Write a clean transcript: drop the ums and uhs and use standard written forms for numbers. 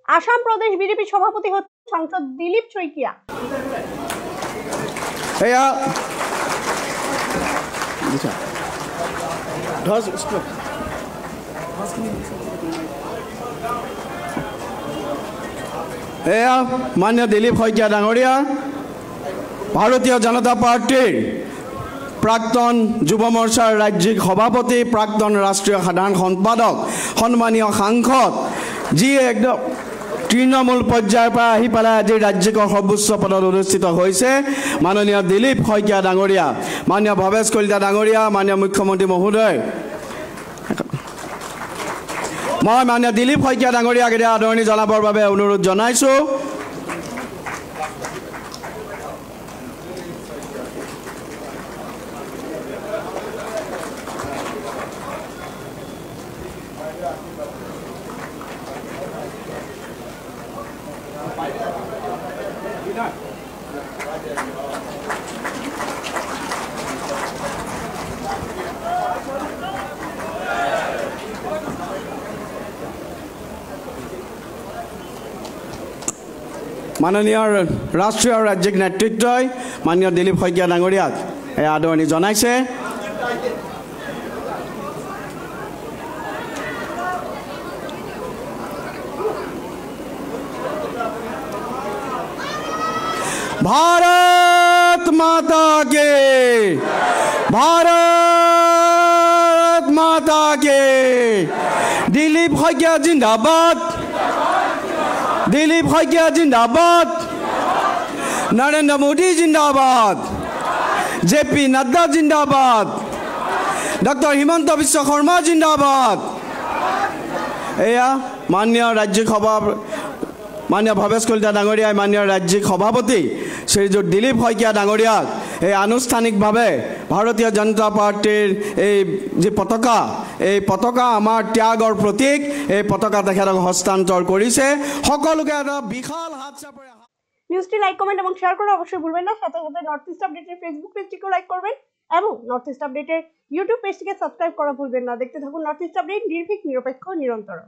আসাম প্ৰদেশ BJP সভাপতি হচ্ছেন সাংসদ দিলীপ শইকিয়া। মাননীয় দিলীপ শইকীয়া ডাঙৰীয়া, ভাৰতীয় জনতা পাৰ্টিৰ প্ৰাক্তন যুৱ মৰ্চাৰ ৰাজ্যিক সভাপতি, প্ৰাক্তন ৰাষ্ট্ৰীয় সাধাৰণ সম্পাদক, সন্মানীয় সাংসদ, যিয়ে একদম তৃণমূল পৰ্যায়ৰ পৰা আহি পেলাই আজি ৰাজ্যিকৰ সৰ্বোচ্চ পদত অধিষ্ঠিত হৈছে মাননীয় দিলীপ শইকীয়া ডাঙৰীয়া, মাননীয় ভৱেশ কলিতা ডাঙৰীয়া, মাননীয় মুখ্যমন্ত্ৰী মহোদয়, মই মাননীয় দিলীপ শইকীয়া ডাঙৰীয়াক এতিয়া আদৰণি জনাবৰ বাবে অনুৰোধ জনাইছোঁ। মাননীয় ৰাষ্ট্ৰীয় ৰাজ্যিক নেতৃত্বই মাননীয় দিলীপ শইকীয়া ডাঙৰীয়াক আদৰণি জনাইছে। ভাৰত মাতা কে, ভাৰত মাতা কে, দিলীপ শইকীয়া জিন্দাবাদ, দিলীপ শইকীয়া জিন্দাবাদ, নৰেন্দ্ৰ মোদী জিন্দাবাদ, জেপি নাড্ডা জিন্দাবাদ, ডক্টৰ হিমন্ত বিশ্ব শৰ্মা জিন্দাবাদ। এয়া মাননীয় ৰাজ্যিক সভা, মাননীয় ভৱেশ কলিতা ডাঙৰীয়াই মাননীয় ৰাজ্যিক সভাপতি শ্ৰীযুত দিলীপ শইকীয়া ডাঙৰীয়াক এই আনুষ্ঠানিকভাৱে ভাৰতীয় জনতা পাৰ্টিৰ এই যি পতাকা, এই পতাকা আমাৰ ত্যাগৰ প্ৰতীক, এই পতাকা তেখেতক হস্তান্তৰ কৰিছে। সকলোকে এটা বিশাল হাত চাপৰে। নিউজটি লাইক, কমেন্ট এবং শেয়ার করে অবশ্যই ভুলবেন না। সাথে সাথে নর্থ ইস্ট আপডেটের ফেসবুক পেজটিকেও লাইক করবেন এবং নর্থ ইস্ট আপডেটের ইউটিউব পেজটিকে সাবস্ক্রাইব করা ভুলবেন না। দেখতে থাকুন নর্থ ইস্ট আপডেট, নির্ভীক, নিরপেক্ষ, নিরন্তর।